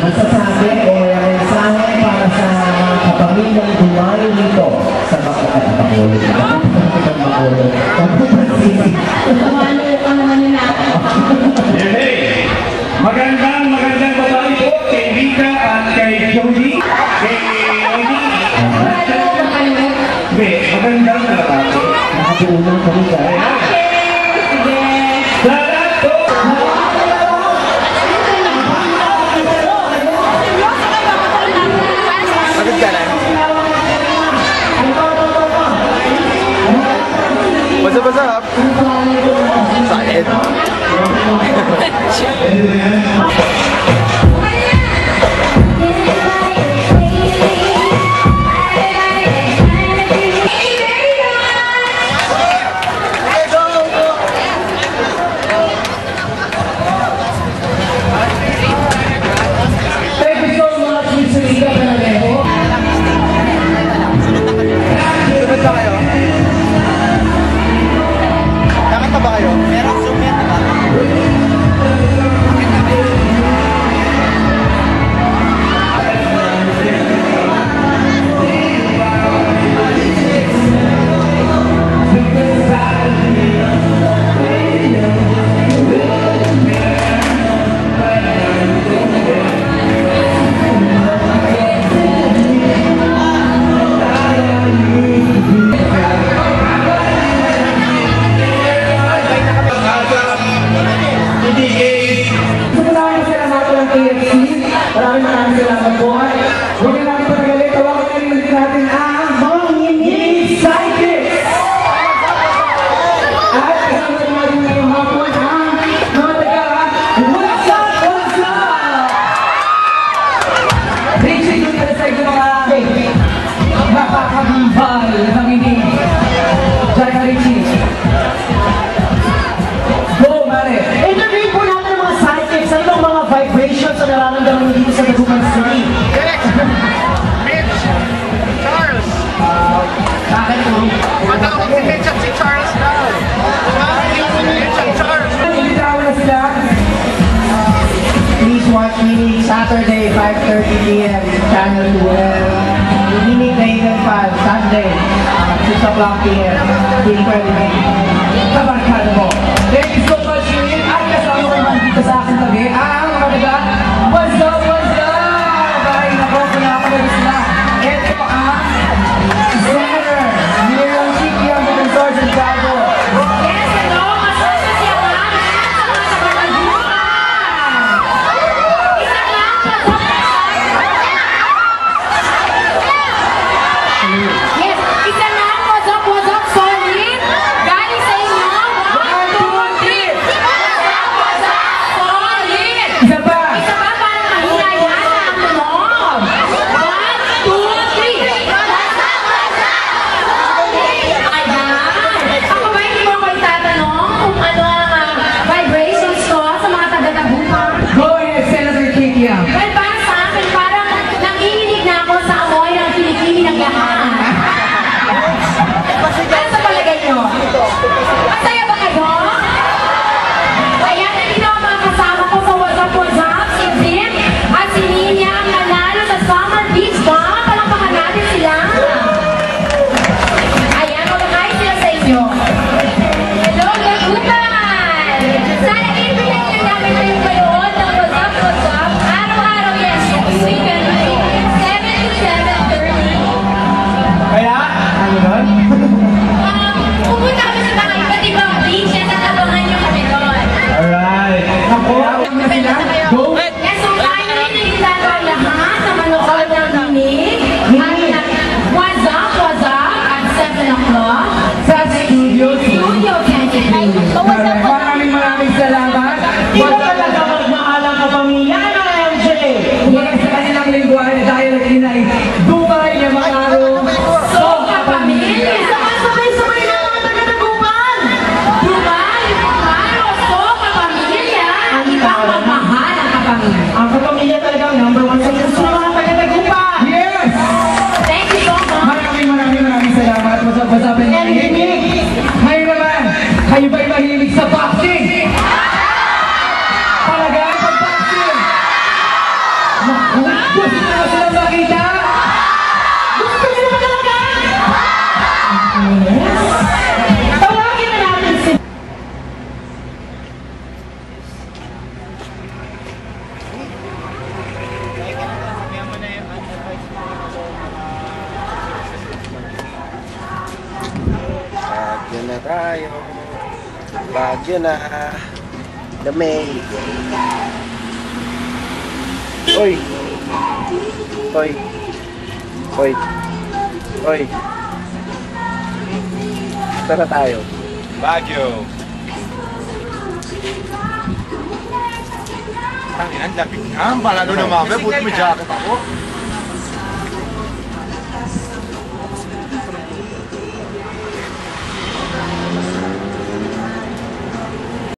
Masasabi o mensahe para sa kapamilyang dumayo nito sa Bacolod. Magandang babae po kay Rika at kay Jolie. Kay magandang lalaki. Nakabuunang kami guys. Lahat po! Agad ka lang. What's up? Excited. Maraming salamat po. Huwag na natin panagali. Tawagan natin ang mga mini sidekicks. At kasama natin ngayong hapon ang mga taga What's Up, What's Up? Richie, yung talasay ko mga nakakabibal ng hindi. Diyan ka, Richie. Go, Mare. Interview po natin ang mga sidekicks. Ano ang mga vibrations na nararamdaman dito sa Dagupan City? Mitch! Charles! Bakit mo? Matawag si Mitch at si Charles daw. Mitch at Charles! Ilitawan na sila. Please watch me Saturday, 5:30 p.m. Channel 12. Mini Nathan Fan, Sunday, 6 o'clock p.m. Incredible. Kabarkada mo. Thank you so much, Lynn. At kasama ko naman dito sa aking tabi, ang mga taga, What's Up, What's Up? Ay, nako, pinapanood sila. Ito ang Senator Miriam Chiki, ang Consortium Bravo. Yes, hello! Masasasyawan sa mga taga-Dagupan! Isa lang, yes, isa lang, what's up, solid! Galing sa inyo, 1, 2, 3! What's up, solid! Isa pa! Isa pa, para mahina yan ang tunog! 1, 2, 3! Ayan! Ako ba hindi mo ako itatanong kung ano ang vibrations ko sa mga taga-Dagupan? Go ahead, Senator Chiki. Well, para sa akin, parang nangihinig na ako sa amoy ng kilikili ng lahat. Ano sa palagay nyo? Masaya ba kayo? Ayan, nandito ang mga kasama ko sa What's Up, si Vin at si Nina ang nanalo sa Summer Beach Bomb. Palakpakan natin sila. Ayan, mag-hi sila sa inyo. Hello, Dagupan! Sana ibigay niyo namin kayong manood ng What's Up, araw-araw, yes, weekend, 7 to 7:30. Kaya, ano doon? Pupunta kami sa mga iba't ibang beaches at abangan niyo kami doon. Alright. Ako, Maganda na kayo. go. Yes, so tayo rin nililalo ang lahat sa manood ng minig. At What's Up at 7 o'clock Sa studio. Studio 22. Maraming salamat. Ito talaga magmahal ang kapamilya ng MJ. Kumbaga sa kanilang lingwahe dahil inay Dubai na Macaro. So, kapamilya. Sabay-sabay na mga taga-Dagupan. Dubai, Macaro, so, kapamilya. Ang ibang magmahal ang kapamilya. Ang kapamilya talagang number 1 sa gusto ng mga taga-Dagupan. Yes! Thank you so much. Maraming salamat. What's up? na tayo. Baguio na. Lamay. Oy. Oy. Oy. Oy. Saan na tayo? Baguio. Ang lamig na. Palalo na mami. Buti may jacket ako.